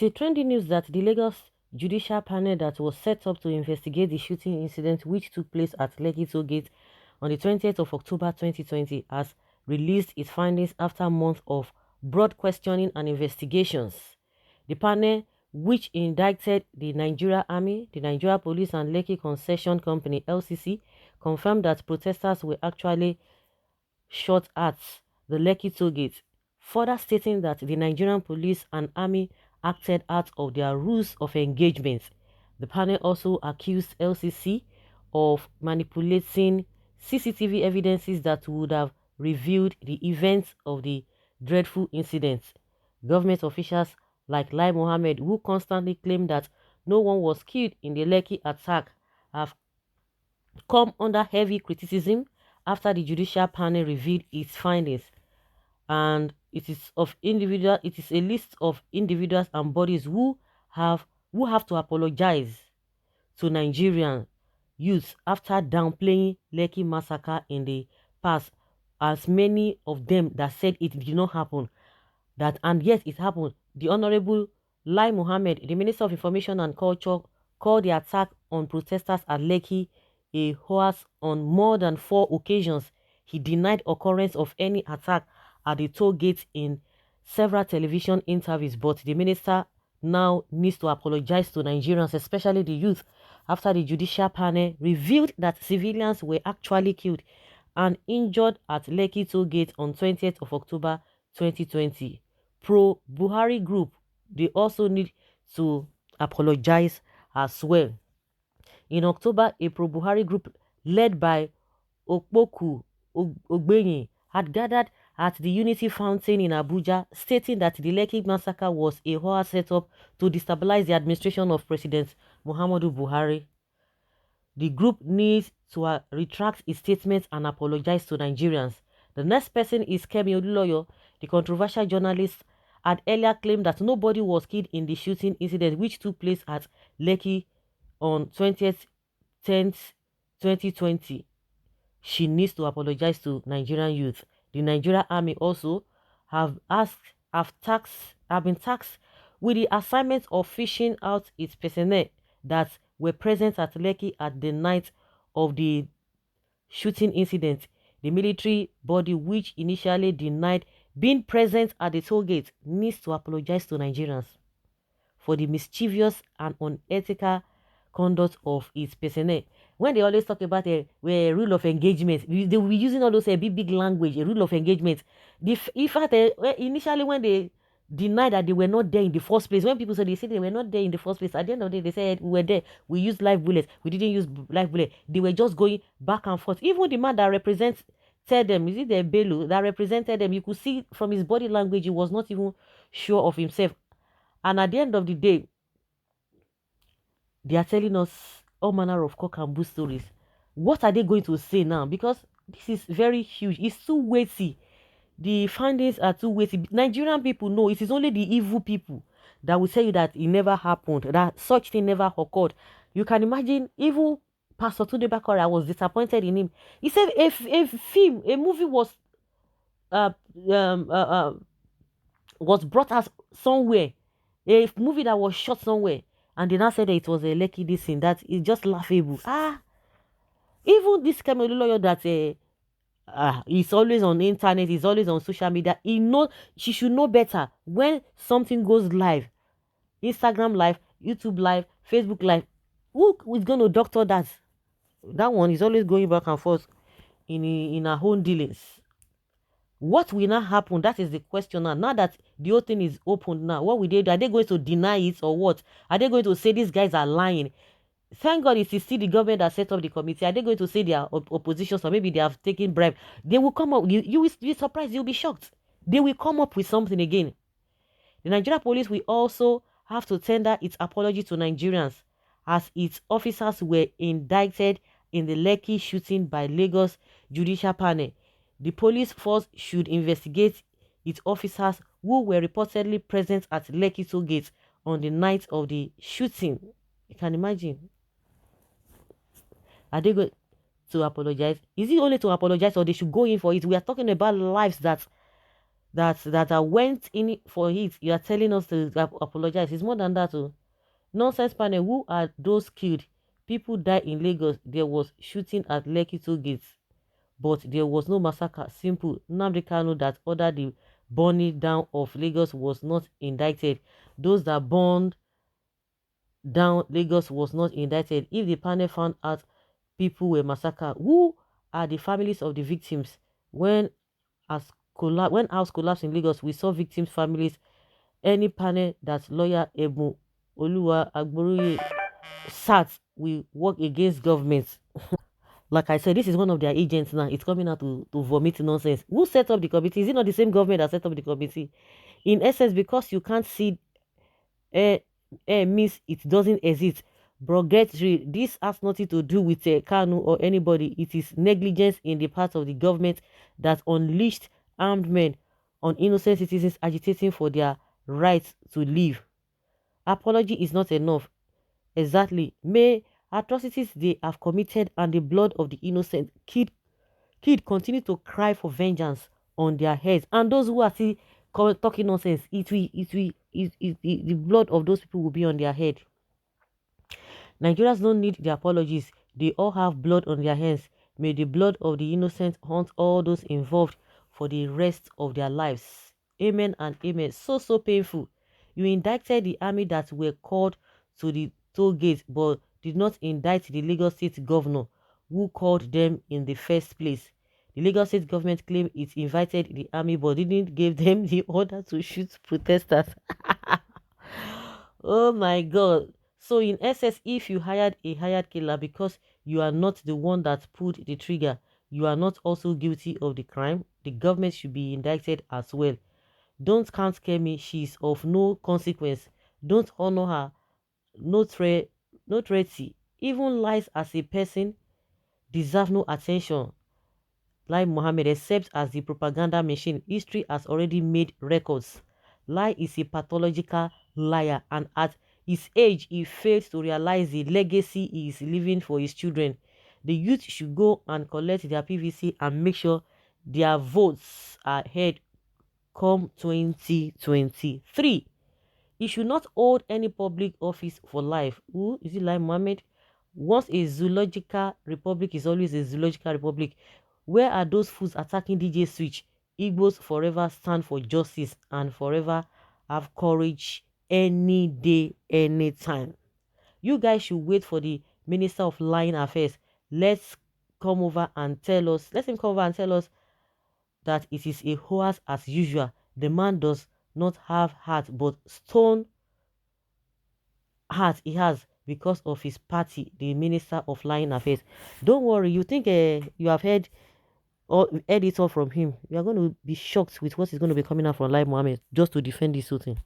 is a trending news that the Lagos judicial panel that was set up to investigate the shooting incident which took place at Lekki Toll Gate on the 20th of October 2020 has released its findings after months of broad questioning and investigations. The panel, which indicted the Nigeria Army, the Nigeria Police and Lekki Concession Company (LCC), confirmed that protesters were actually shot at the Lekki Toll Gate, further stating that the Nigerian police and army acted out of their rules of engagement. The panel also accused LCC of manipulating CCTV evidences that would have revealed the events of the dreadful incident. Government officials like Mohammed, who constantly claim that no one was killed in the Lekki attack, have come under heavy criticism after the judicial panel revealed its findings, and it is a list of individuals and bodies who have to apologize to Nigerian youth after downplaying Lekki massacre in the past, as many of them that said it did not happen, that and yet it happened. The Honorable Lai Mohammed, the Minister of Information and Culture, called the attack on protesters at Lekki a hoax on more than 4 occasions. He denied occurrence of any attack at the toll gate in several television interviews, but the minister now needs to apologize to Nigerians, especially the youth, after the judicial panel revealed that civilians were actually killed and injured at Lekki toll gate on 20th of October 2020. Pro-Buhari group, they also need to apologize as well. In October, a pro-Buhari group led by Okpoku Ogbenyi had gathered at the Unity Fountain in Abuja, stating that the Lekki massacre was a horror setup to destabilize the administration of President Muhammadu Buhari. The group needs to retract its statement and apologize to Nigerians. The next person is Kemi Olunloyo. The controversial journalist had earlier claimed that nobody was killed in the shooting incident which took place at Lekki on 20th 10th 2020. She needs to apologize to Nigerian youth. The Nigerian army also have been tasked with the assignment of fishing out its personnel that were present at Lekki at the night of the shooting incident. The military body, which initially denied being present at the toll gate, needs to apologize to Nigerians for the mischievous and unethical conduct of its personnel. When they always talk about a rule of engagement, they will be using all those big language, a rule of engagement. In fact, initially when they denied that they were not there in the first place, when people said they were not there in the first place, at the end of the day they said we were there, we used live bullets, we didn't use live bullets. They were just going back and forth. Even the man that represents them, is it the Bello that represented them, you could see from his body language he was not even sure of himself. And at the end of the day, they are telling us all manner of cock and bull stories. What are they going to say now? Because this is very huge. It's too weighty. The findings are too weighty. Nigerian people know it is only the evil people that will tell you that it never happened, that such thing never occurred. You can imagine, even Pastor Tunde Bakora was disappointed in him. He said a movie uh, um, uh, uh, was brought us somewhere, a movie that was shot somewhere, and they now said that it was a Lekki this thing, that is just laughable. Even this Kemi lawyer that is always on the internet, is always on social media, she should know better. When something goes live, Instagram live, YouTube live, Facebook live, who is going to doctor that? That one is always going back and forth in our own dealings. What will now happen? That is the question now. Now that the whole thing is open now, what will they do? Are they going to deny it or what? Are they going to say these guys are lying? Thank God it is still the government that set up the committee. Are they going to say they are opposition, or maybe they have taken bribe? They will come up. You will be surprised. You'll be shocked. They will come up with something again. The Nigeria police will also have to tender its apology to Nigerians, as its officers were indicted in the Lekki shooting by Lagos judicial panel. The police force should investigate its officers who were reportedly present at Lekki toll gate on the night of the shooting. You can imagine. Are they going to apologize? Is it only to apologize, or they should go in for it? We are talking about lives that that I went in for it. You are telling us to apologize. It's more than that. Oh. Nonsense panel. Who are those killed? People died in Lagos. There was shooting at Lekki toll gates, but there was no massacre. Simple. Nnamdi Kanu that ordered the burning down of Lagos was not indicted. Those that burned down Lagos was not indicted. If the panel found out people were massacred, who are the families of the victims? When when house collapsed in Lagos, we saw victims' families. Any panel that lawyer Ebu Oluwa Agboruye sat will work against government. Like I said, this is one of their agents now. It's coming out to vomit nonsense. Who set up the committee? Is it not the same government that set up the committee? In essence, because you can't see air, means it doesn't exist. Bro, get real. This has nothing to do with Kanu or anybody. It is negligence in the part of the government that unleashed armed men on innocent citizens agitating for their rights to live. Apology is not enough. Exactly. May atrocities they have committed and the blood of the innocent kid continue to cry for vengeance on their heads. And those who are still talking nonsense, the blood of those people will be on their head. Nigerians don't need the apologies. They all have blood on their hands. May the blood of the innocent haunt all those involved for the rest of their lives. Amen and amen. So painful. You indicted the army that were called to the toll gate, but did not indict the Lagos State governor who called them in the first place. The Lagos State government claimed it invited the army, but didn't give them the order to shoot protesters. Oh my God. So in essence, if you hired a hired killer because you are not the one that pulled the trigger, you are not also guilty of the crime, the government should be indicted as well. Don't count Kemi, she is of no consequence. Don't honor her, no threat, no threaty. Even lies as a person deserve no attention. Like Mohammed, except as the propaganda machine, history has already made records. Lie is a pathological liar, and at his age, he failed to realize the legacy he is leaving for his children. The youth should go and collect their PVC and make sure their votes are heard come 2023. He should not hold any public office for life. Who is it like Mohammed? Once a zoological republic is always a zoological republic. Where are those fools attacking DJ Switch? Igbos forever stand for justice and forever have courage any day, anytime. You guys should wait for the Minister of Line Affairs. Let's come over and tell us, let him come over and tell us that it is a horse as usual. The man does not have heart, but stone heart he has because of his party, the Minister of Line Affairs. Don't worry, you think you have heard it all from him. You are going to be shocked with what is going to be coming out from Lai Mohammed just to defend this whole thing.